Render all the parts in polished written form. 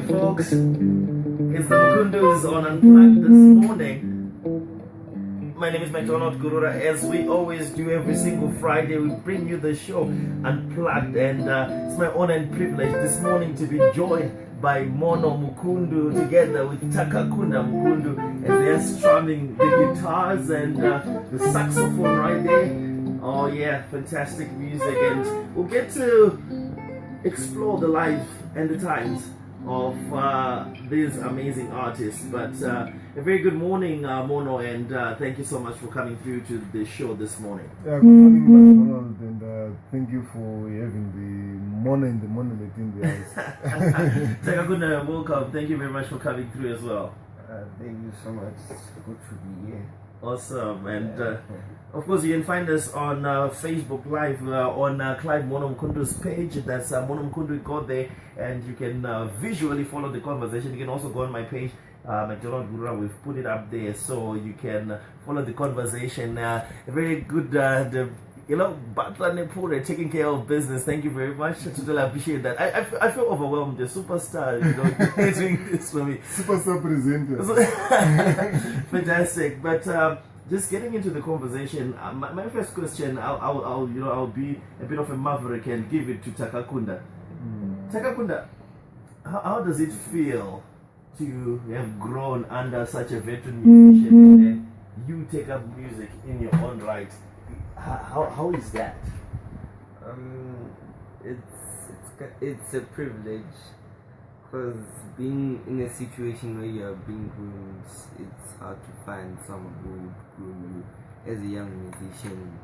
Folks, it's the Mukundus on Unplugged this morning. My name is McDonald Gurura. As we always do every single Friday, we bring you the show Unplugged, and it's my honor and privilege this morning to be joined by Mono Mukundu together with Takakunda Mukundu as they are strumming the guitars and the saxophone right there. Oh yeah, fantastic music, and we'll get to explore the life and the times of these amazing artists. But a very good morning, Mono, and thank you so much for coming through to the show this morning. Yeah, good morning, McDonald, and thank you for having the Mono in the monument in the house. Takakunda, welcome. Thank you very much for coming through as well. Thank you so much. It's good to be here. Awesome. And of course, you can find us on Facebook Live on Clive Mono Mukundu's page. That's Mono Mukundu. Go there and you can visually follow the conversation. You can also go on my page, McDonald Gurura. We've put it up there so you can follow the conversation. A very good, Butler Nepure taking care of business. Thank you very much. Totally appreciate that. I feel overwhelmed. The superstar, doing this for me. Superstar presenter. Fantastic. But just getting into the conversation, my first question, I'll be a bit of a maverick and give it to Takakunda. Takakunda, how does it feel to have grown under such a veteran musician and you take up music in your own right? How is that? It's a privilege, because being in a situation where you are being groomed, it's hard to find someone who would groom you as a young musician,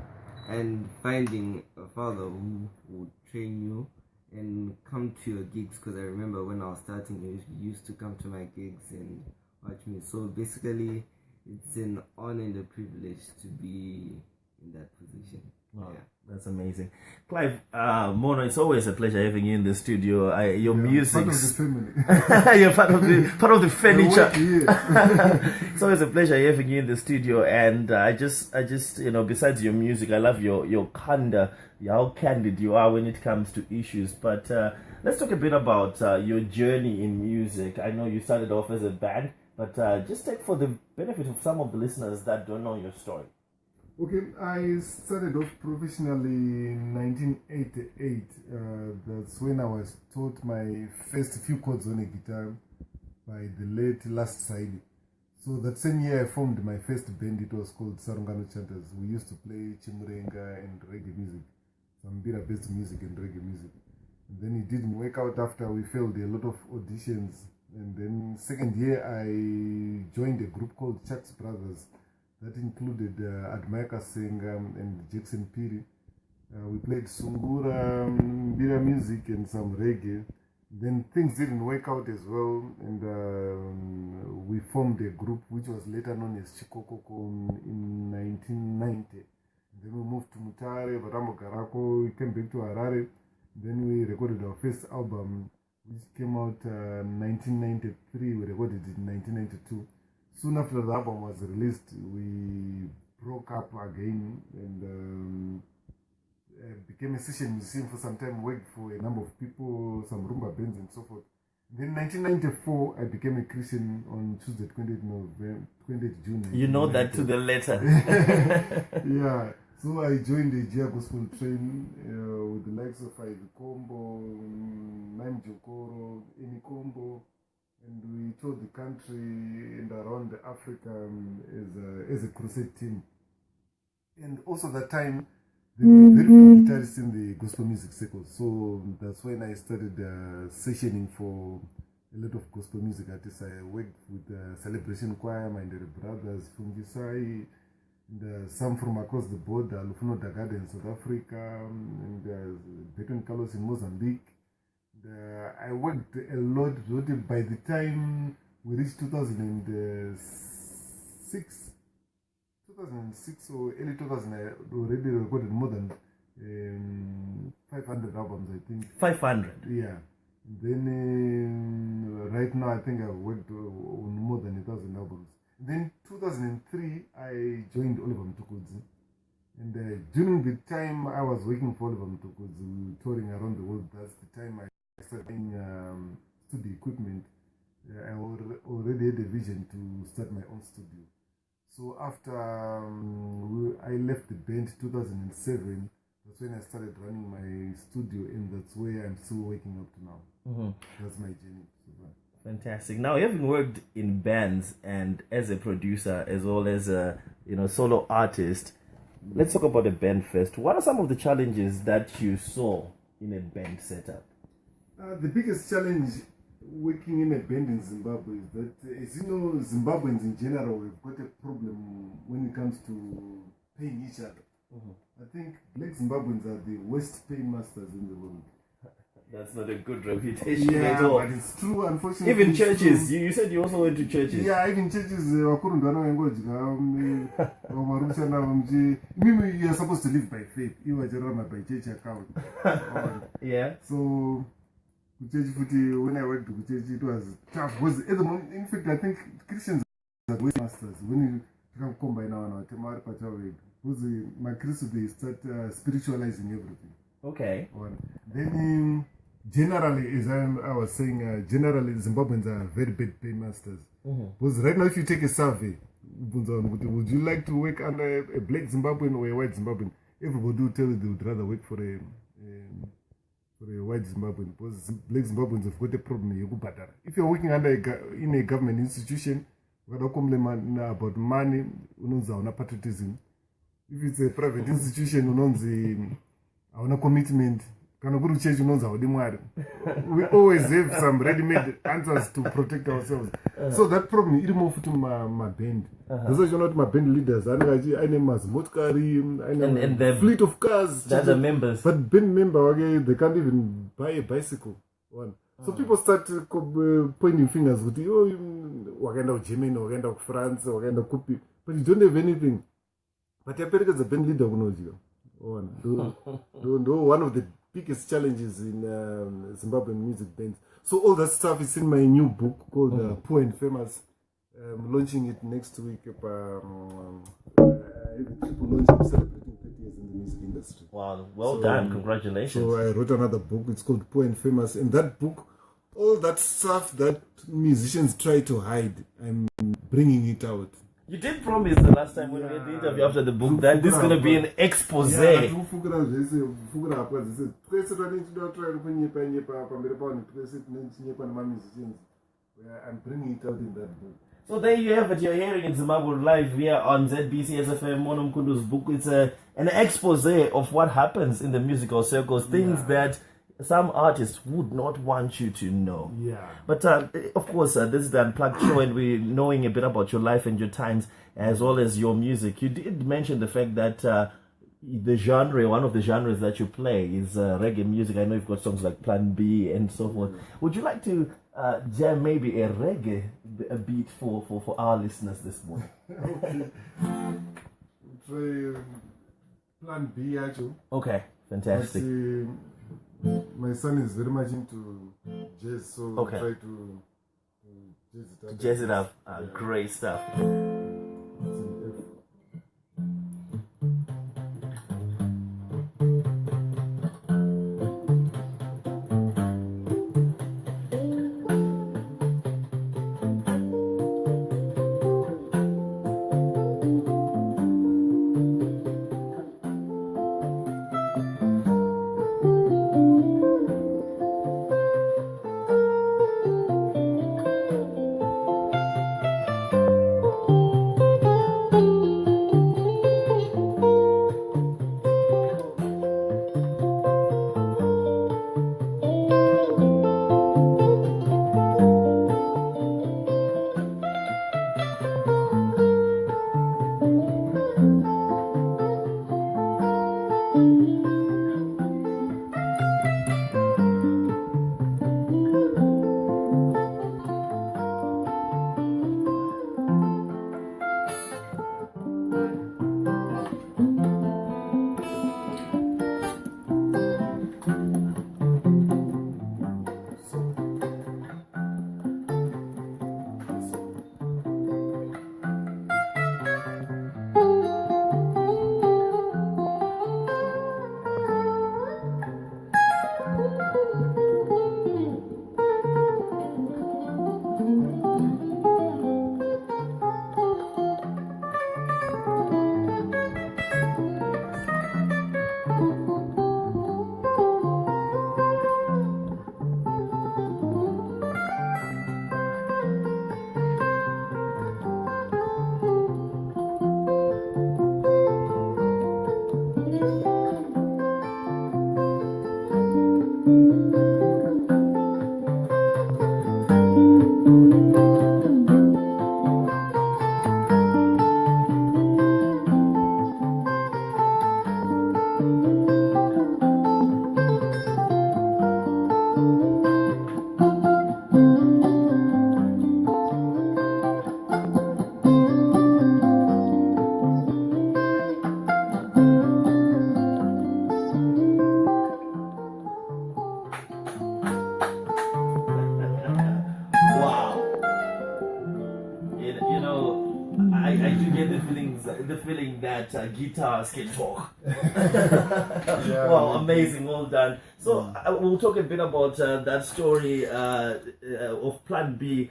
and finding a father who would train you and come to your gigs. Because I remember when I was starting, he used to come to my gigs and watch me. So basically, it's an honor and a privilege to be in that position. Wow, yeah. That's amazing. Clive, Mono, it's always a pleasure having you in the studio. Your music, part of the family. You're part of the furniture. It's always a pleasure having you in the studio, and I just besides your music, I love your candor, how candid you are when it comes to issues. But let's talk a bit about your journey in music. I know you started off as a band, but just take for the benefit of some of the listeners that don't know your story. Okay, I started off professionally in 1988. That's when I was taught my first few chords on a guitar by the late Last Side. So that same year I formed my first band. It was called Sarungano Chanters. We used to play chimurenga and reggae music, Sambira-based music and reggae music. And then it didn't work out after we failed a lot of auditions. And then second year I joined a group called Chuck's Brothers. That included Admaika Singh and Jackson Piri. We played Sungura, Bira music and some reggae. Then things didn't work out as well, and we formed a group which was later known as Chikokoko in 1990. Then we moved to Mutare, Barambo Garako, we came back to Harare. Then we recorded our first album, which came out 1993. We recorded it in 1992. Soon after the album was released, we broke up again and became a session musician for some time, worked for a number of people, some rumba bands and so forth. Then 1994, I became a Christian on Tuesday, 20th June. You know that to the letter. Yeah, so I joined the Jia Gospel Train with the likes of Ivy Combo, Naim Jokoro, Eni Combo. And we toured the country and around Africa as a crusade team. And also that time, there were very few guitarists in the gospel music circle. So that's when I started sessioning for a lot of gospel music artists. I worked with Celebration Choir, my brothers, Fungisai, and some from across the border, Lufuno Dagada in South Africa, and Beton Carlos in Mozambique. I worked a lot. By the time we reached 2006 or early 2000, I already recorded more than 500 albums, I think. 500? Yeah. Then right now I think I've worked on more than 1,000 albums. Then 2003 I joined Oliver Mutukudzi, and during the time I was working for Oliver Mutukudzi, we were touring around the world. That's the time I started buying studio equipment. I already had a vision to start my own studio. So after I left the band 2007, that's when I started running my studio, and that's where I'm still working up to now. That's my journey. Fantastic. Now, having worked in bands and as a producer as well as a solo artist, let's talk about the band first. What are some of the challenges that you saw in a band setup? The biggest challenge working in a band in Zimbabwe is that, as you know, Zimbabweans in general have got a problem when it comes to paying each other. I think black Zimbabweans are the worst paymasters in the world. That's not a good reputation at all. But it's true, unfortunately. Even churches. You said you also went to churches. Yeah, even churches. You are supposed to live by faith. You are run by church account. Yeah. So, when I went to church, it was tough. Because at the moment, in fact, I think Christians are waste masters. When you combine now, because my Christians, they start spiritualizing everything. Okay. Then, generally, as I was saying, generally Zimbabweans are very bad paymasters. Because right now, if you take a survey, would you like to work under a black Zimbabwean or a white Zimbabwean? Everybody will tell you they would rather work for a white Zimbabwean, because black Zimbabweans have got a problem. If you're working in a government institution, about money, patriotism. If it's a private institution, our commitment. We always have some ready-made answers to protect ourselves. So that problem is more to my band. Those are not my band leaders. I name as Motkari, and the fleet of cars. That's the members. But band member, they can't even buy a bicycle. So people start pointing fingers with we're going to Germany, we're going to France, we're going to Kupi. But you don't have anything. But your parents are the band leader. One of the biggest challenges in Zimbabwean music bands. So all that stuff is in my new book called Poor and Famous. I'm launching it next week. People launch. I'm celebrating 30 years in the music industry. Wow, well done. Congratulations. So I wrote another book. It's called Poor and Famous. In that book, all that stuff that musicians try to hide, I'm bringing it out. You did promise the last time when we had the interview after the book that this is going to be an expose. I'm bringing it out in that book. So there you have it. You're hearing in Zimbabwe live here on ZBC SFM, Mukundu's book. It's an expose of what happens in the musical circles, things that some artists would not want you to know. Yeah. But of course, this is the Unplugged show, and we're knowing a bit about your life and your times as well as your music. You did mention the fact that the genre, one of the genres that you play is reggae music. I know you've got songs like Plan B and so forth. Would you like to jam maybe a reggae beat for our listeners this morning? Okay. Try Plan B, actually. Okay, fantastic. My son is very much into jazz, so okay. Try to jazz it up. Jazz it up. Great stuff. the feeling that guitars can talk. Yeah, Wow, amazing, well done. So we'll talk a bit about that story of Plan B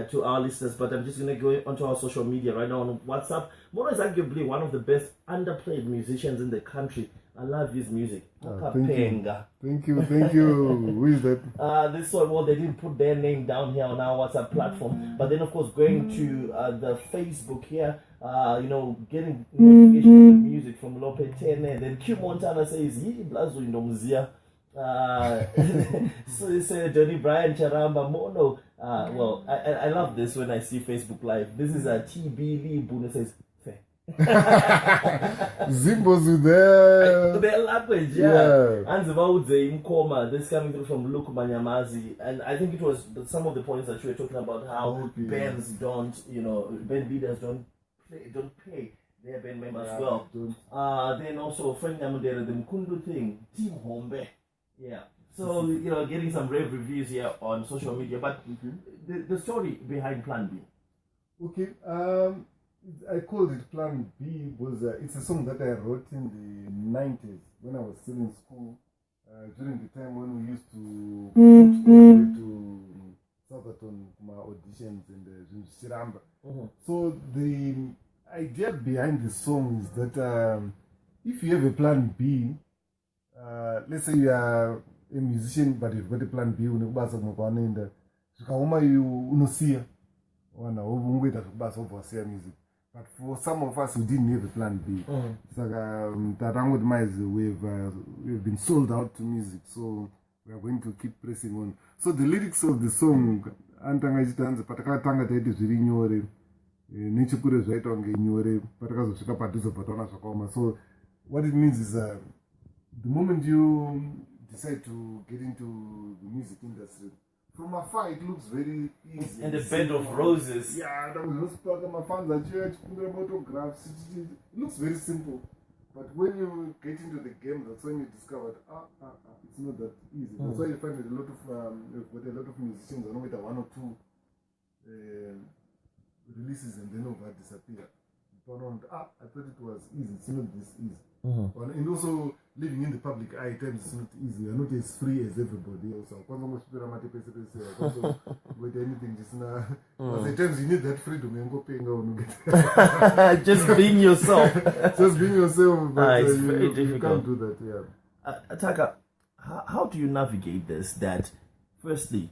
to our listeners, but I'm just going to go onto our social media right now on WhatsApp. Mono is arguably one of the best underplayed musicians in the country. I love his music. Thank you. Who is that? This one, well, they didn't put their name down here on our WhatsApp platform, but then of course going to the Facebook here, getting notification of music from Lope Tene, and then Q Montana says he blazo indomzia. So he said Johnny Brian Charamba Mono. Well, I love this when I see Facebook Live. This is a TB Lee Boone says Zimbo's there. Their language, yeah. And in coma, this coming through from Luke Manyamazi, and I think it was some of the points that you were talking about how bands don't, band leaders don't pay their band members well. Then also Frank Namudera, the Mukundu thing, Team Hombe, yeah. So getting some rave reviews here on social media, but the story behind Plan B. Okay. I called it Plan B because it's a song that I wrote in the 90s when I was still in school, during the time when we used to go to Southampton for my auditions in Shiramba. So the idea behind the song is that if you have a Plan B, let's say you are a musician but you've got a Plan B, music. But for some of us who didn't have a Plan B, it's like we've been sold out to music, so we are going to keep pressing on. So the lyrics of the song, so what it means is the moment you decide to get into the music industry, from afar, it looks very easy. And the bed of roses. Yeah, my fans at church, photographs. It looks very simple. But when you get into the game, that's when you discover it's not that easy. That's why you find that a lot of musicians are with one or two releases and then disappear. I thought it was easy. It's not this easy. And also living in the public eye times is not easy. You're not as free as everybody else. With anything just now. At times you need that freedom. Just being yourself. Just being yourself. But it's very difficult. You can't do that. Yeah. Taka, how do you navigate this? That firstly,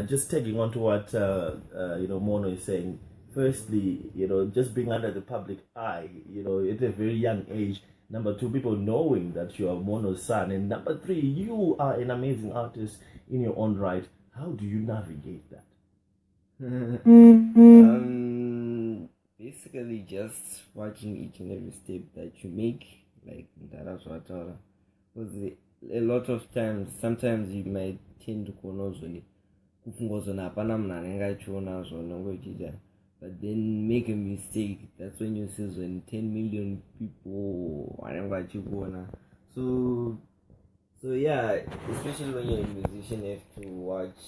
just taking on to what Mono is saying. Firstly, just being under the public eye, at a very young age. Number two, people knowing that you are Mono's son. And number three, you are an amazing artist in your own right. How do you navigate that? Basically just watching each and every step that you make, like that's what I because a lot of times, sometimes you might tend to but then make a mistake. That's when you see when 10 million people so yeah, especially when you're a musician, you have to watch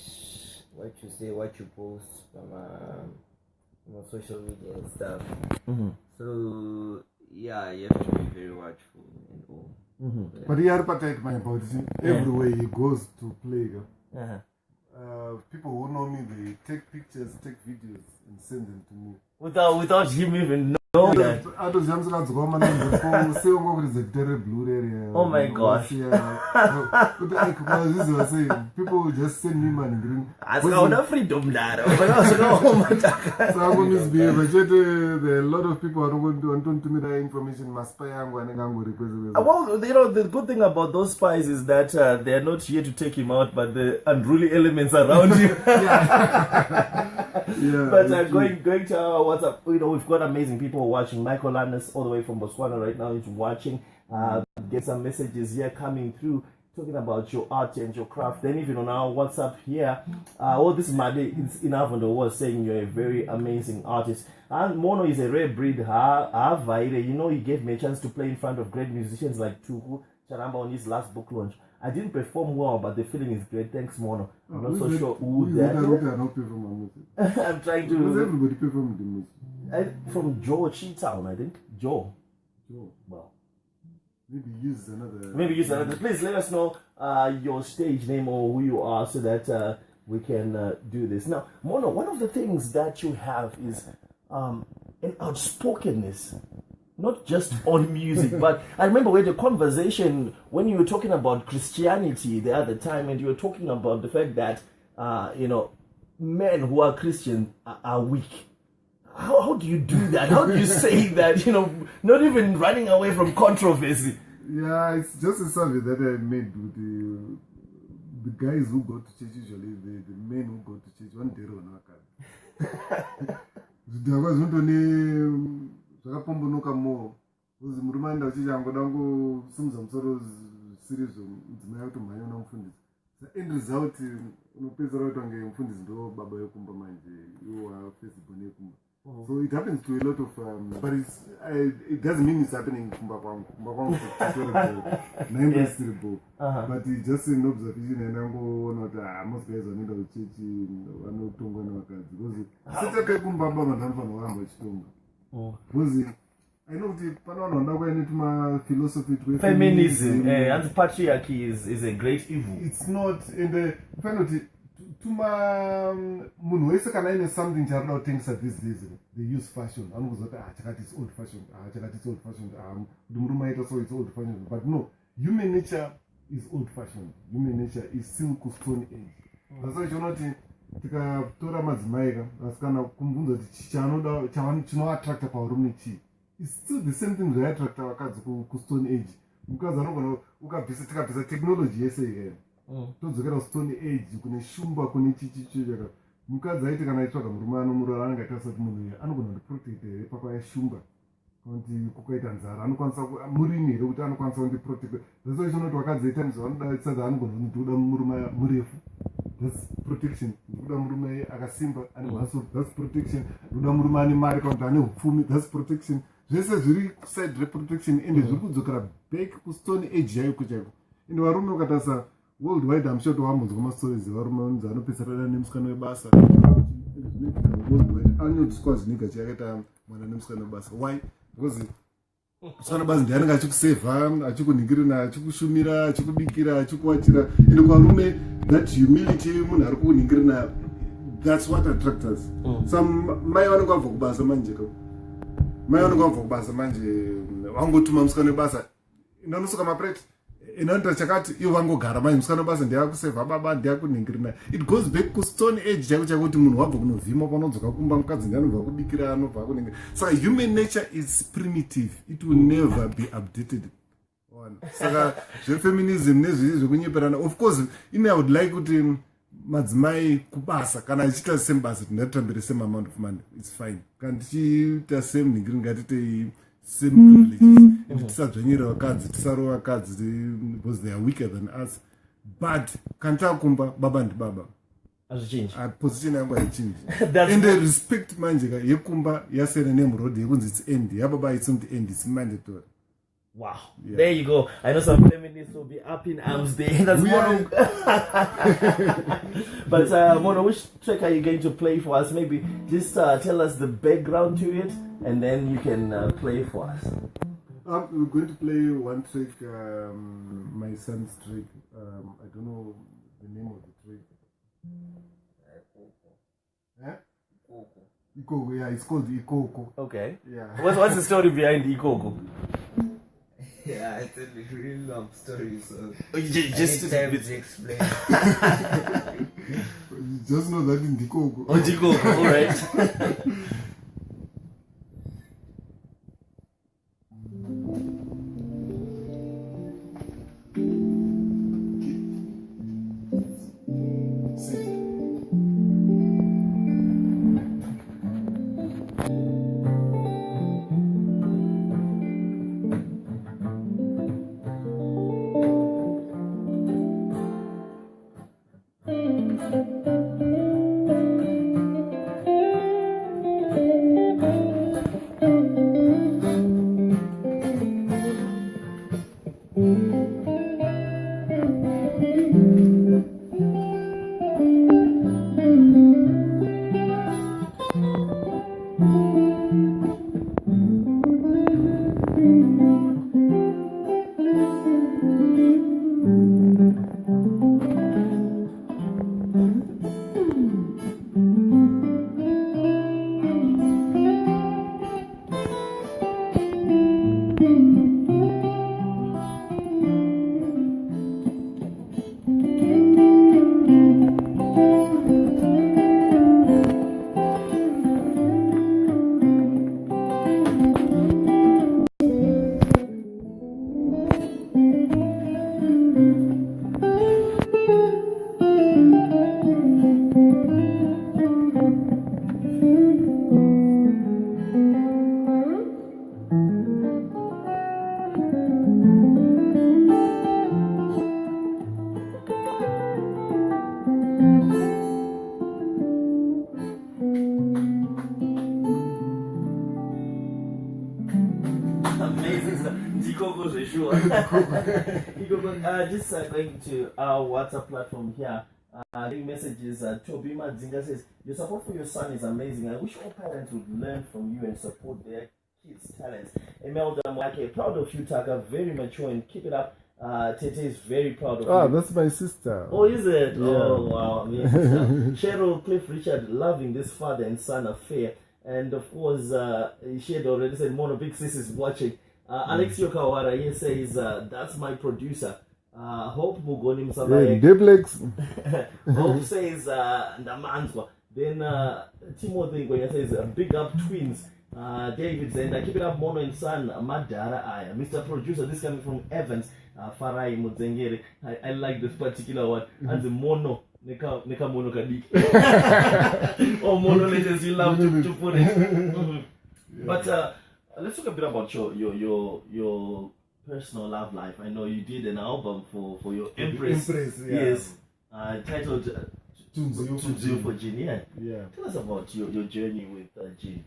what you say, what you post from social media and stuff. So yeah, you have to be very watchful and all. But he had protect my about it. Everywhere he goes to play. People who know me, they take pictures, take videos, and send them to me. Without him even knowing that. Oh my gosh. People just send me money. Freedom there are a lot of people who want to me that information. Well, the good thing about those spies is that they are not here to take him out, but the unruly elements around you. But going to our WhatsApp, we've got amazing people watching. Michael Lannis, all the way from Botswana right now, is watching. Get some messages here coming through, talking about your art and your craft. Then even on our WhatsApp here, this is Made in Avondo was saying you're a very amazing artist. And Mono is a rare breed. He gave me a chance to play in front of great musicians like Tuhu Charamba on his last book launch. I didn't perform well, but the feeling is great. Thanks, Mono. I'm not so sure who that. I'm trying to. Because everybody performed the music. From George Town, I think. Joe. Joe. Well, Maybe use another. Please let us know your stage name or who you are so that we can do this. Now, Mono, one of the things that you have is an outspokenness, not just on music, but I remember we had a conversation when you were talking about Christianity the other time, and you were talking about the fact that, men who are Christian are weak. How do you do that? How do you say that, not even running away from controversy? Yeah, it's just a survey that I made with the guys who go to church usually, the men who go to church, one day on zvakapombonoka more kuzi murume aenda uchichi angoda kungosimudza musoro sirivzo mudzimai automhanya una mufundisi end result unopedzera kuti wange mufundisi ndo baba yekumba manje iwo wafacebook yekumba. So it happens to a lot of but it doesn't mean it's happening kumba kwangu naimbo siribo but it's just an observation and angoona kuti most guys vanoenda kuchechi vanotongwa nevakadzi because siteke kumba baba ndanofanira kuramba vachitonga because I know kuti pana vanhu vanoda kuya netumafilosophy feminism and patriarchy is a great evil. It's not and ufanira kuti munhu wese kana ine something charida kutengesa these days they use fashion anokuziva kuti chakati it's old fashion chakati it's old fashion kuti murume aita so it's old fashion but no, human nature is old fashion. Human nature is still kustone age. That's why chiona kuti tikatora madzimai vasikana kumubvunza kuti chinoattracta pavarume chii, it's still the same thing zvaiattracta vakadzi kustone age. Mukadzi anogona tikabvisa technology yese ikayo todzokera stone age kune shumba kune chichicho mukadzi aiti kana aitsvaga murume anomurora anenge atarisa kuti munhu uyu anogona kundiprotecta here pakaya shumba kuti kukaita nzara anokwanisa murimi here kuti anokwanisa kundiprotecta. That's why chinoti wakadzi times vanoda sadza anogona kundiuda murume murefu, that's protection. Ndikuda murume akasimba ane muscle, that's protection. Ndikuda murume ane mari kana kuti ane upfumi, that's protection. Zvese zviri side reprotection ende zviri kudzokera back kustone age yaiko chaiko. Ende varume ukatarisa worldwide I'm sure toambonzwa mastories evarume vanonzi anopedzerana nemusikana webasa worldwide anyotiswa zvinika chakaita mwana nemusikana webasa. Why? Because musikana webasa ndiye anenge achikusevha, achikuningirira, achikushumira, achikubikira, achikuwachira. Ende kwarume that humility munhu ari kukuningirira, that's what attracts us. Some mai vanenge vabva kubasa manje wangotuma musikana webasa ndanosuka maplate inoita chakati ivo vangogara manje musikana webasa ndiyakusevha baba ndiyakuningirina. It goes back to stone age chaiko chakuti munhu wabva kunovhima panodzoka kumba mukadzi ndianobva kubikira anobva kuningira. Saka human nature is primitive, it will never be updated. Saka zvefeminism nezvii zvekunyeperana, of course ine I would like kuti madzimai kubasa kana achiita same basa tingatambire same amount of money, it's fine. Kana tichiita same ningiri ngatitei same privileges and tisadzvanyira vakadzi tisarova vakadzi because they are weaker than us. But kana takumba baba ndibaba position yangu haichinji and respect manje yekumba yasere name road yekunzi it's end yababa isn't end, it's mandatory. Wow, yeah. There you go. I know some feminists will be up in arms there. That's Mono. But Mono, which track are you going to play for us? Maybe just tell us the background to it, and then you can play for us. We're going to play one track, my son's track. I don't know the name of the track. Ikoko, yeah, it's called Ikoko. Okay. Yeah. What's the story behind Ikoko? Yeah, it's a really long story, so just to explain. Just know that in Ikoko. Oh, Ikoko, all right. Dikoko for sure. Just going to our WhatsApp platform here. Messages. Toby Madzinga says, your support for your son is amazing. I wish all parents would learn from you and support their kids' talents. Imelda Mwake, proud of you, Taka. Very mature and keep it up. Tete is very proud of you. Ah, that's my sister. Oh, is it? Yeah. Oh, wow. Yes. Cheryl Cliff Richard, loving this father and son affair. And of course, she had already said Mono Big Sis is watching. Alex Yokawara here says, that's my producer. Hope Mugoni Msabaye. Duplex. Hope says, Ndamanzwa. Then Timothy Ngoya says, big up twins. David says, keep it up, Mono and son. Madara Aya. Mr. Producer, this coming from Evans. Farai Muzengere. I like this particular one. And the Mono. Neka Mono Kadiki. Or Mono letters you love to put it. But let's talk a bit about your personal love life. I know you did an album for your Empress. Yes. Titled Tunzu for Jean. Yeah. Tell us about your journey with Jean.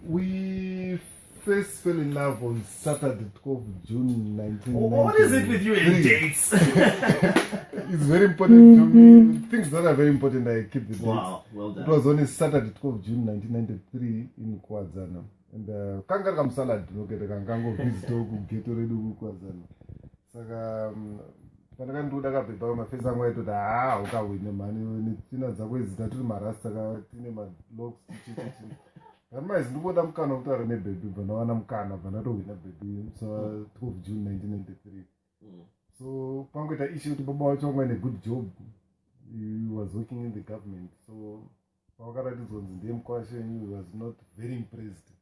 We first fell in love on Saturday, 12th June 1990. What is it with you and dates? It's very important to me. Things that are very important, I keep the dates. Wow, well done. It was on Saturday, 12th June 1993 in Kwazana. And kanga kam salad nokete kangango visit kugeto redu Kwazana. Saka panaka ndoda kabhebha mafesi angu aitoti ukawine mani tina dzako izita tiri marasta tine malocks tichichichi ramaizi ndimboda mukana wekutaura nebhebhi bva ndawana mukana bva ndatowina bhebhi so 12 June 1993. So pangoita issue kuti baba wacho wanga ane good job, he was working in the government, so pavakaratidzwa kunzi ndiye mukwashenyu, he was not very impressed.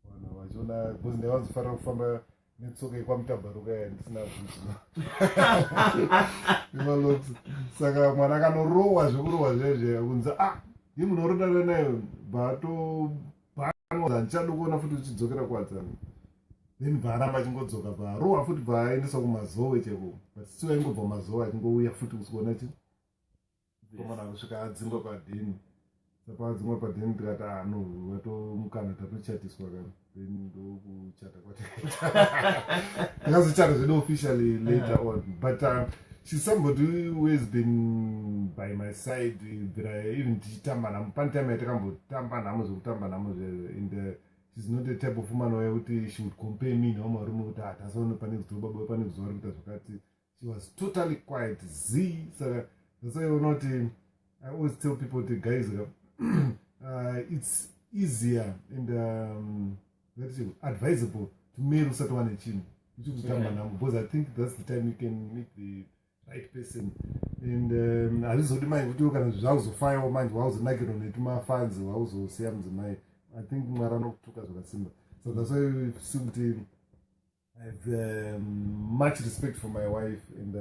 Vanhu vachiona because ndaivanzofanira kufamba netsoka kwamutabaruka ndisina vhiti saka mwana akanorohwa zvekurohwa zvezve kunzi ye munorodana nayo batobanza ndichada kuona futi uchidzokera kwadzana, then bvaramba achingodzoka bvarohwa futi bvaaendeswa kumazowe cheko, but still aingobva mazowe achingouya futi kusikuona chi komana kusvika adzingwa padhini. Sapadzimwa padhini tikati no watomukana tatochatiswa kana then ndokuchata kwatakazochata zvedu officially later on, but she's somebody who has been by my side even tichitamba namo pane time yatakambotamba namo zvekutamba namo and she's not the type of woman wekuti she would compare me nevamarume kuti tasaona pane kuzoba baba pane kuzuva rikuita zvakati. She was totally quiet saka that's why you know I always tell people the guys it's easier and advisable to marry usati wane chinhu uchikutamba namo, because I think that's the time you can meet the right person. And hazvizodi mai kuti kana zvauzofayawo manje wauzonakirwa netumafans wauzosiya mudzimai. I think mwari anokutuka zvakasimba, so that's why you see kuti I have much respect for my wife and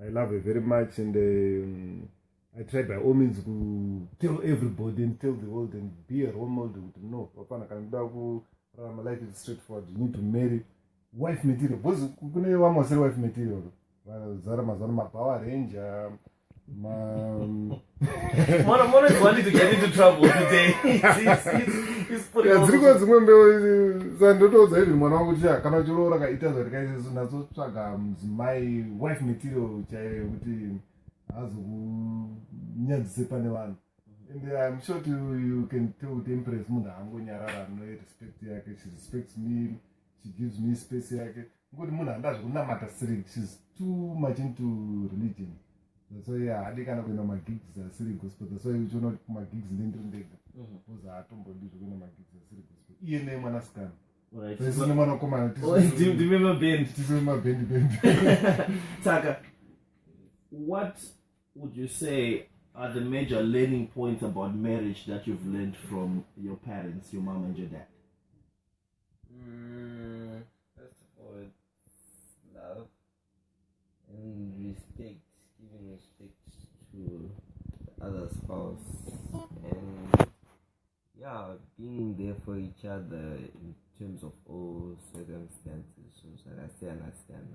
I love her very much, and I try by all means to tell everybody and tell the world and be a role model to know apana kana kuda kurarama life is straightforward, you need to marry wife material, because kune vamwe vasiri wife material vazara mazano mapower ranger Mono is wanting to get into trouble today. He's putting on dziriko dzimwe mbeu sandotoudza izvi mwana wangu kuti kana uchiroora kaita zvarikaizvizvo natsotsvaga mudzimai wife material chaiyo yekuti hazokunyadzise pane vanhu. And I'm sure you can tell with Empress munhu haangonyarara respect yake, she respects me, she gives me space yake, ngoti munhu handa zvekunamata siri, she's too much into religion. That's why hadi kana kuenda magigs asiri gospel, that's why uchiona kuti kumagigs ndendiri ndega because haatombodi zvekuenda magigs asiri gospel. Iye nemwanasikana tisine mwanakomana tisine mabendi. Taka, what would you say are the major learning points about marriage that you've learned from your parents, your mom and your dad? First of all, it's love and respect, giving respect to the other spouse, and being there for each other in terms of all circumstances. So I say understand.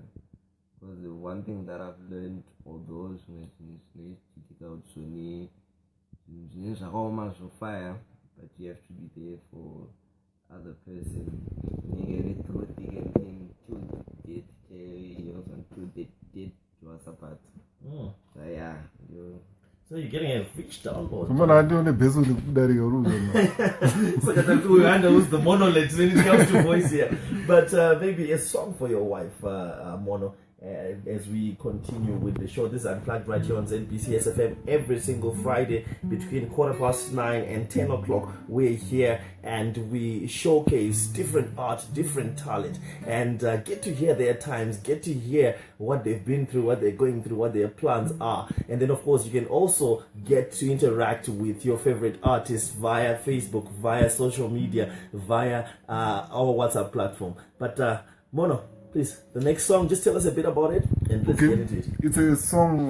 Because the one thing that I've learned, although it's difficult to me, fire, but you have to be there for other person. Nigga, it through thick and thin, two did, you know, two did was apart. So yeah, you. So you're getting a rich download. Someone I don't know best with the rules. So that we wonder who's the monolith when it comes to voice here. But maybe a song for your wife, Mono. As we continue with the show, this is Unplugged right here on NBC SFM every single Friday between 9:15 and 10 o'clock. We're here and we showcase different art, different talent, and get to hear their times, get to hear what they've been through, what they're going through, what their plans are. And then, of course, you can also get to interact with your favorite artists via Facebook, via social media, via our WhatsApp platform. But Mono, please, the next song, just tell us a bit about it and let's get into it. It's a song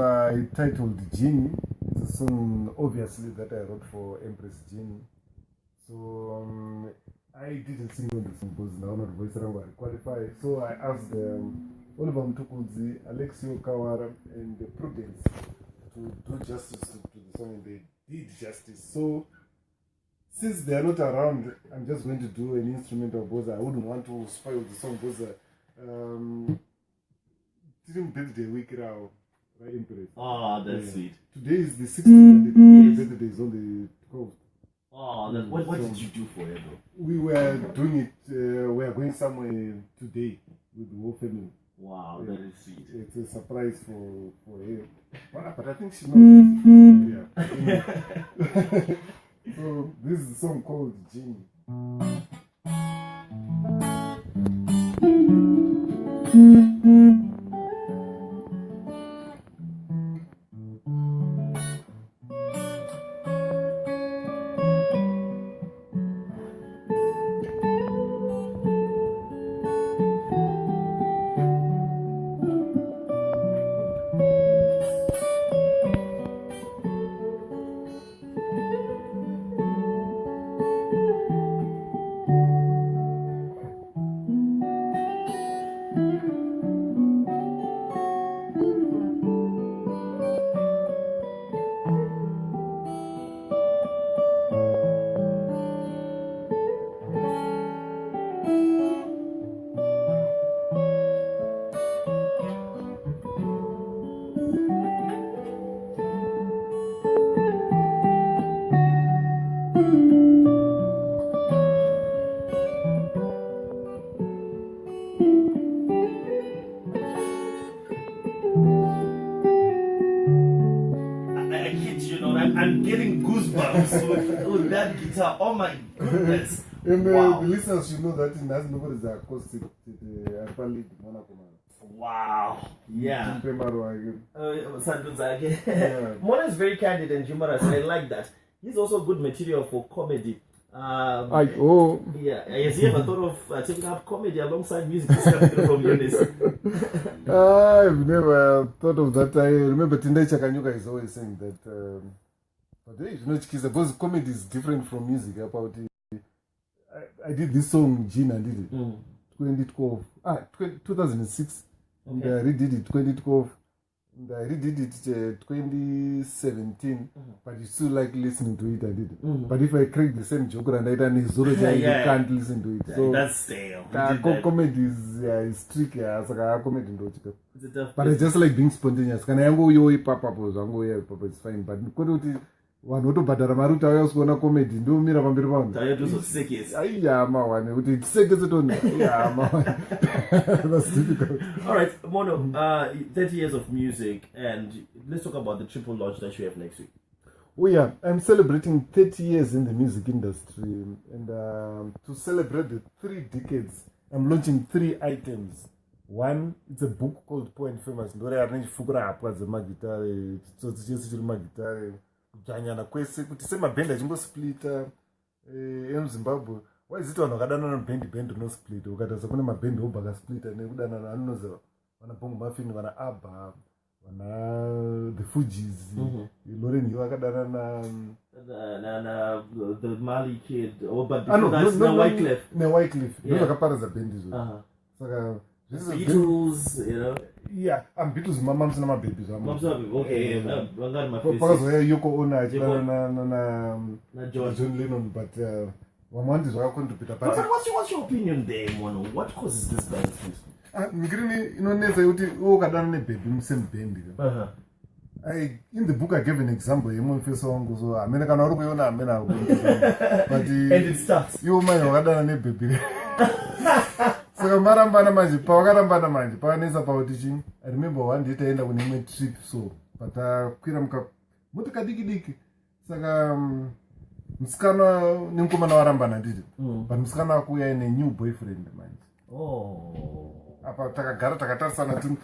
titled Genie. It's a song, obviously, that I wrote for Empress Genie. So I didn't sing on the song because now not voice around qualify. So I asked Oliver Mutukudzi, Alexio Kawara, and Prudence to do justice to the song, and they did justice. So since they are not around, I'm just going to do an instrumental because I wouldn't want to spoil the song because didn't birthday week now, right? Empress. Oh, that's sweet. Today is the 16th and the birthday is on the 12th. Oh, what did you do for her though? We were doing it, we are going somewhere today with the whole family. Wow, that is sweet. It's a surprise for her. But I think she knows. Yeah. So this is a song called Genie. I'm getting goosebumps with that guitar. Oh my goodness. And Wow. the listeners should know that in has nobody is acoustic. Wow. Yeah. Yeah. Mona is very candid and humorous. I like that. He's also good material for comedy. Yeah. Has he ever thought of taking up comedy alongside music? This coming through from Eunice. I've never thought of that. I remember Tindai Chakanyuka is always saying that. But you know, because comedy is different from music. About it. I did this song, Gene, and did it. 2012. 2006. And I redid it 2012. And I redid it 2017. But you still like listening to it, I did it. But if I create the same joke and I done Zoro, you can't listen to it. So that's stale. Comedy is tricky. Comedy It's a tough but I just like being spontaneous. Can I go yo papa? It's fine. But wanoto badara maruta ayosikuona comedy ndomira pamberi pangu tayotozosekesa aiya mawane kuti tisekese toni ya mawane. That's difficult. All right, Mono, 30 years of music, and let's talk about the triple launch that you have next week. Oh yeah, I'm celebrating 30 years in the music industry, and to celebrate the 3 decades, I'm launching 3 items. One, it's a book called Poor and Famous. Ndore arrange fukura hapwa dzemagitare, chitsotsi chese chiri magitare. Kudzanyana kwese kuti semabhendi achimbosplita emuzimbabwe waiziti vanhu vakadanana bhendi unosplita ukataza kune mabhendi obva akasplita nekudanana anonoziva vana bongo mafin vana abba vana the Fugees Lauren Hill akadanana the Mali kid Wycliffe ndo vakaparadza bhendi izvo saka Beatles, you know. Yeah, I'm Beatles. My mom's not my baby. Okay, Yoko Ono, John Lennon, but Wamandi zvakakontribhuta But what's your opinion there, Mono? What causes this band to? Mikirini inonetsa kuti ukadana nebaby musame band. In the book I gave an example yemuofesa wangu so amene kana uri kuiona amene but and it starts. Iwo mai wakadana nebaby. Saka marambana manje pawakarambana manje pakanesa pauti chini. I remember one day taenda kune imwe trip so patakwira muti kadiki saka musikana nemukomana warambana nditi but musikana akuya ine new boyfriend manje. Apa takagara takatarisana kuti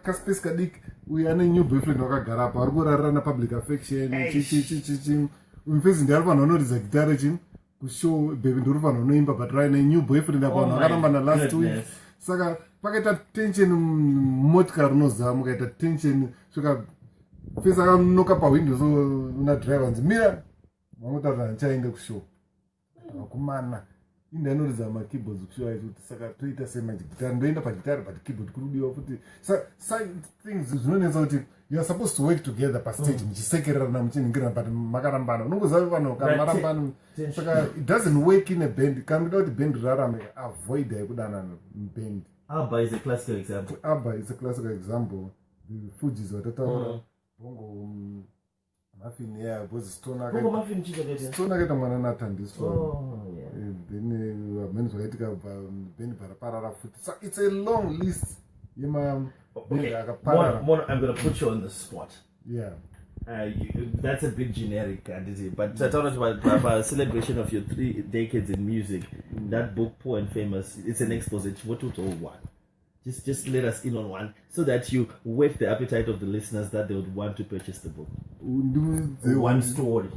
kaspace kadiki uyu ane new boyfriend wakagara apa ari kurarana public affection chichi mufezi ndi ari vanhu vanoridza gitare chini kushow baby ndiri vanhu vanoimba but raine new boyfriend apa vanhu vakarambana last week saka pakaita tension motikari unozama mukaita tension svika fesi akanoka pawindow so una driver nzi mira vangutaura ndichaende kushow vakumana inde anoridza makeyboards kushow kuti saka toita semanje gitari ndoenda pagitari but keyboard kurudiwa futi things zvinonetsa kuti you are supposed to work together pastage muchisekererana muchiningirana but makarambana unongoziva vanhu kana marambana saka it doesn't work in a band kana kuda kuti band rarame avoid kudanana band. ABBA is a classical example. ABBA is a classical example. The Fugees watataura bongo muffin yeah bozi stone bongo muffin chicha stone akaita mwana natandiswa then amene zvakaitika band paraparara futi so it's a long list yema band akaparara. I'm going to put you on the spot. Yeah. That's a bit generic, but I thought about a celebration of your 3 decades in music. That book, Poor and Famous, it's an exposition. What to one? Just let us in on one, so that you whet the appetite of the listeners that they would want to purchase the book. One story.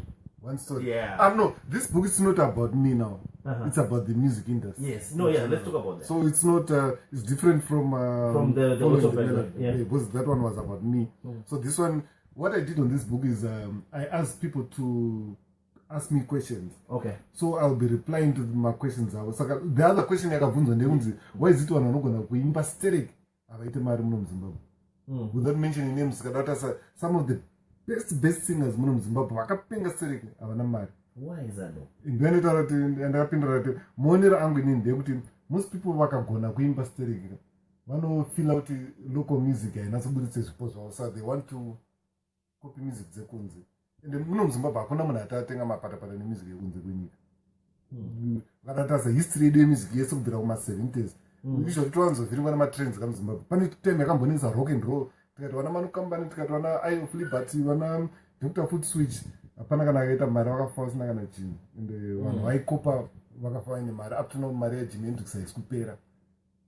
One story. Yeah. No, this book is not about me now. It's about the music industry. Yes. No. Yeah. Let's talk about that. So it's not. It's different from the autobiography. Yeah. Because that one was about me. So this one. What I did on this book is I asked people to ask me questions. Okay. So I'll be replying to my questions. The other question yakabvunzwa ndeyekuti why is it one anogona kuimba stereo avaite mari muno muZimbabwe? Without mentioning names, some of the best singers muno muZimbabwe vakapenga stereo havana mari. Why is that though? Ndinotaura kuti ndakapindura kuti muonero angu inini ndeyekuti most people vakagona kuimba stereo vanofila kuti local music hainatsobuditse zvipo zvavo so they want to copy music dzekunze ende muno muZimbabwe hakuna munhu atatenga mapatapata nemusic yekunze kwenyika. Vakatasa history yedu yemusic yese kubvira kuma70s izvo towanzovhiringwa nematrends kamuZimbabwe. Pane time yakambonetsa rock and roll tikati vana Manu Kambani tikati vana Eye of Liberty vana Dr. Foot Switch hapana kana akaita mari vakafa vasina kana chinhu ende vanhu vaikopa vakafa vaine mari up to now mari yaJimi Hendrix haisi kupera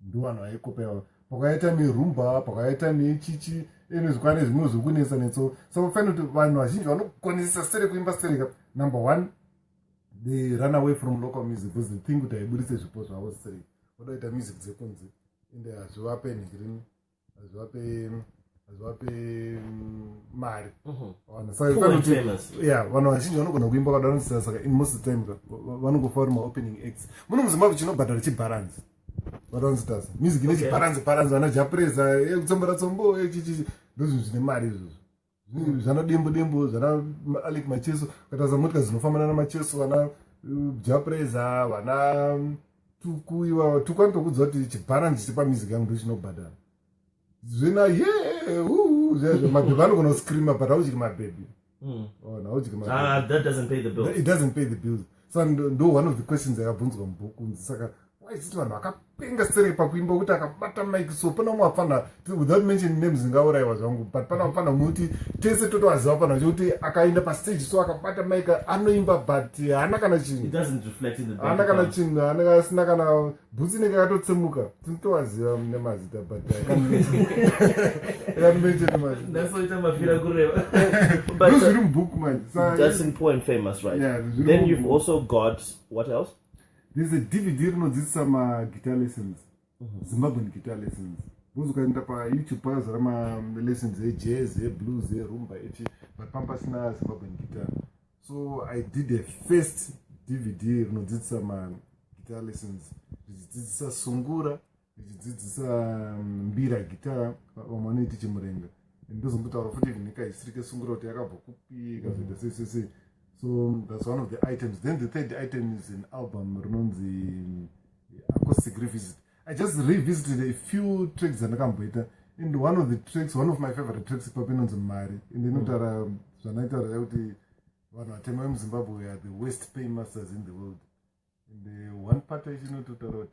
ndo vanhu vaikopa yavo pakaita mirumba pakaita nechichi enezvikwane zvimwe zvokunesa netso saka ufanira kuti vanhu vazhinji vanokonesesa stereo kuimba stereo. Number one, they run away from local music because they think kuti haibudise zvipo zvavo stereo vodoita music dzekunze ende hazvivape nhikirini hazvivape mari. Vanhu vazhinji vanogona kuimba kadanosisa saka in most of the time vanongofa vari maopening acts muno muZimbabwe chinobhadhara chibaranzi varanzitasa music ine chibaranzi vana japreza kutsambara tsombo chichichi ndozvinhu zvine mari izvozvo zvana dembo zvana Alec Macheso katasa motika zinofambana namacheso vana japreza vana tuku iwa tuku anotokudza kuti chibaranzi chiri pamusic yangu ndo chinobhadhara zvina zvazvo mabhebhi anogona kuscreama but hauchiri mabhebhi. That doesn't pay the bills. It doesn't pay the bills. So ndo one of the questions yakabvunzwa mubhuku saka waisiti vanhu vakapenga stereo pakuimba kuti akabata mic so pana umwe afana without mentioning names zingaurayiwa zvangu but pana afana muti tese totowaziva pana kuti akaenda pastage so akabata mic anoimba but haana kana chinhu. It doesn't reflect in the haana kana chinhu haana asina kana bhutsi inenge yakatotsemuka tinotowaziva nemazita but I can't mention mazita. That's what I'm afira kureva. But zviri mubhuku manje. That's in Poor and Famous, right? Yeah. Then you've also got what else? There's a DVD rinodzidzisa guitar lessons, Zimbabwean guitar lessons. Because ukaenda paYouTube pakazara lessons jazz, blues, rumba, but pampasina Zimbabwean guitar. So I did the first DVD rinodzidzisa guitar lessons. Richidzidzisa sungura, richidzidzisa mbira guitar, vamwe vanoiti chimurenga. Ndozombotaura futi nyika history kesungura kuti yakabva kupi kazoita sei. So that's one of the items. Then the third item is an album, Rononzi Acoustic Revisit. I just revisited a few tracks and in one of the tracks, one of my favorite tracks, Papinon's Mari. In the Nutara, Zanata, Zimbabwe are the worst pay masters in the world. In the one part, I know to the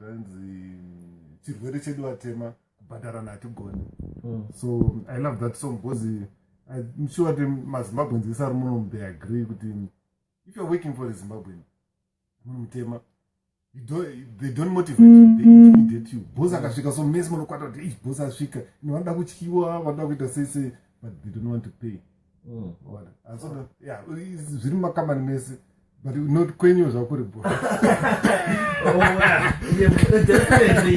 Chirveri Chedua Tema, Badarana to go. So I love that song because I'm sure the Zimbabweans they agree with him. If you're working for the Zimbabwean, they don't motivate you, they intimidate you. Both are so mesmo no quadro de both are shika. No wonder which kiwa, wonder with the say, but they don't want to pay. And so yeah, it's really common mess, but not when you're oh wow, yeah, definitely.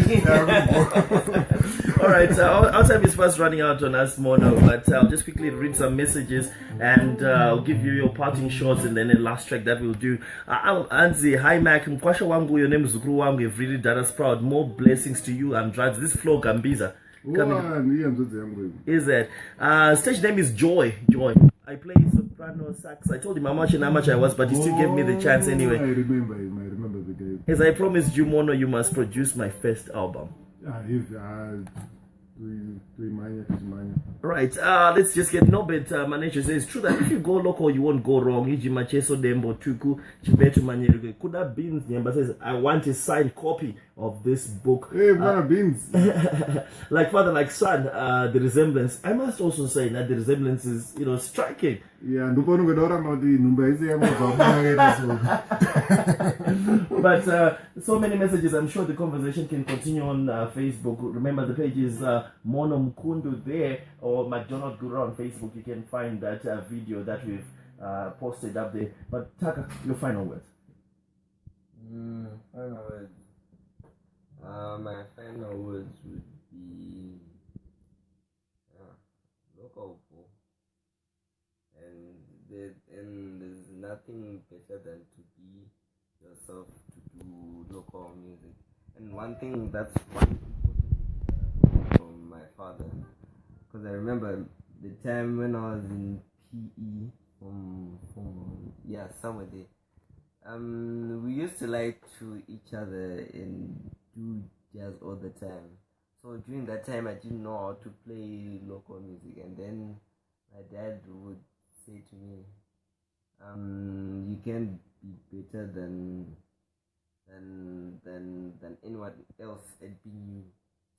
All right, our time is fast running out on us, Mono, but I'll just quickly read some messages and I'll give you your parting shots and then the last track that we'll do. Anzi, hi Mac, Mkwasha wangu, your name is Zukuru wangu, you've really done us proud. More blessings to you and drugs. This flow Gambiza. Is it? Stage name is Joy. Joy. I play soprano sax. I told him how much I was, but he still gave me the chance anyway. I remember him. I remember the game. As I promised you, Mono, you must produce my first album. Right, let's just get no bit. Manager says it's true that if you go local, you won't go wrong. Could have been Nyamba says, I want a signed copy of this book. Hey, beans. Like father, like son, the resemblance. I must also say that the resemblance is, striking. Yeah, but so many messages. I'm sure the conversation can continue on Facebook. Remember, the page is Mono Mukundu there, or McDonald Guru on Facebook. You can find that video that we've posted up there. But Taka, your final words. Final words. My final words would be local. And there's nothing better than to be yourself, to do local music. And one thing that's one important from my father, because I remember the time when I was in PE somewhere there. We used to like to each other and do jazz all the time. So during that time I didn't know how to play local music, and then my dad would say to me, you can be better than anyone else at being you.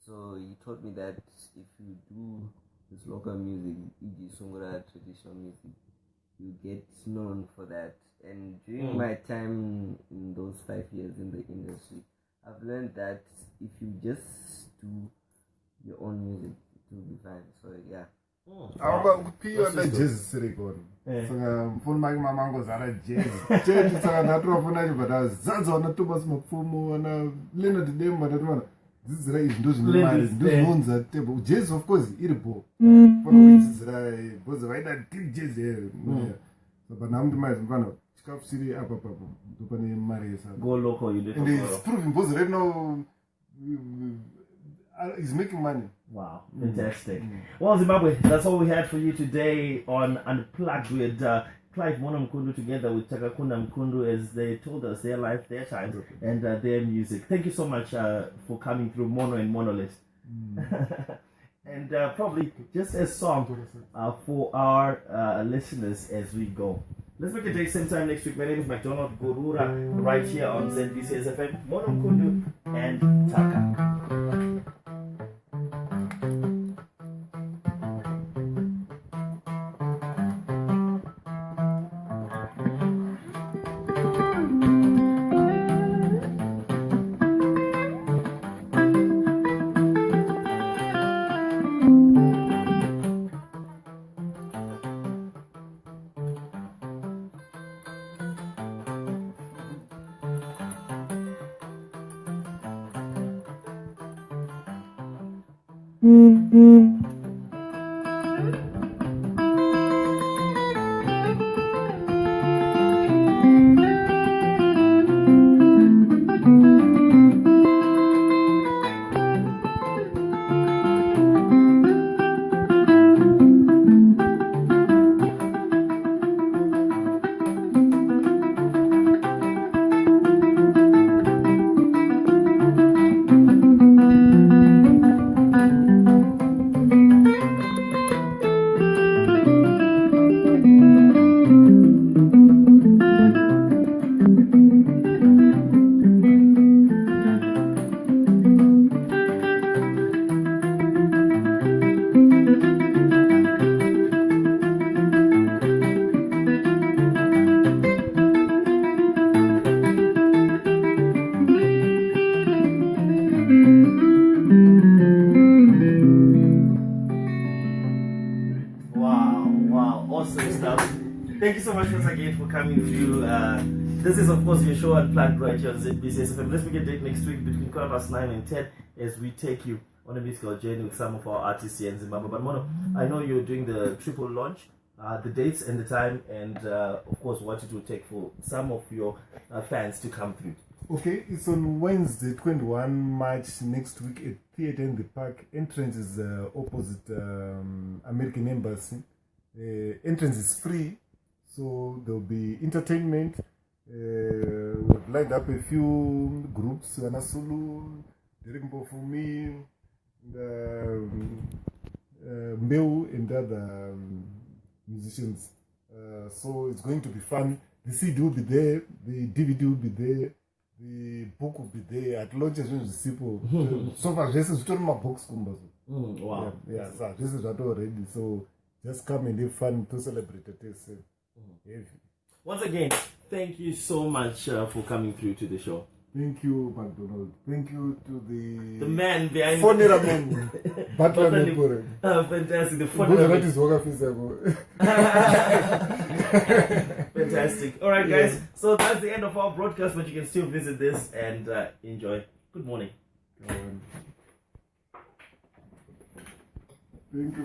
So he taught me that if you do this local music, e.g. Sungura traditional music, you get known for that. And during my time in those 5 years in the industry, I've learned that if you just do your own music, it will be fine. So yeah. Jazz record. Phone my mama zara jazz. Jazz is a natural phone, but as Zazo on a tubas Mopfumo and a Leonard Dem, but this is right. Those ones at table. Jazz, of course, irritable. For which is right. Was right that deep jazz here. But now to my Vano. City up. Go local, you did. And it's proving both right now. He's making money. Wow, fantastic. Well, Zimbabwe, that's all we had for you today on Unplugged with Clive Mono Mukundu together with Takakunda Mukundu, as they told us their life, their times, and their music. Thank you so much for coming through Mono and Monolith. And probably just a song for our listeners as we go. Let's make a day same time next week. My name is McDonald Gurura, right here on ZBC SFM, Mono Mukundu and Taka. coming through. This is, of course, your show Unplugged right here on ZBCSFM. Let's make a date next week between 9 and 10 as we take you on a musical journey with some of our artists here in Zimbabwe. But Mono, I know you're doing the triple launch, the dates and the time, and of course what it will take for some of your fans to come through. Okay, it's on Wednesday, 21 March next week at Theatre in the Park. Entrance is opposite American Embassy. Entrance is free, so there'll be entertainment. We've lined up a few groups, Anasulu, Derek Mbofumi, Mbeu, and other musicians. So it's going to be fun. The CD will be there, the DVD will be there. The book will be there at launches when the people. So far, this is my books. Wow. Yeah, so this is already. So just come and have fun to celebrate it. Once again, thank you so much for coming through to the show. Thank you, McDonald. Thank you to the man behind Fonera man. Fantastic. The Fonera Fantastic. All right, guys. So that's the end of our broadcast, but you can still visit this and enjoy. Good morning. Thank you.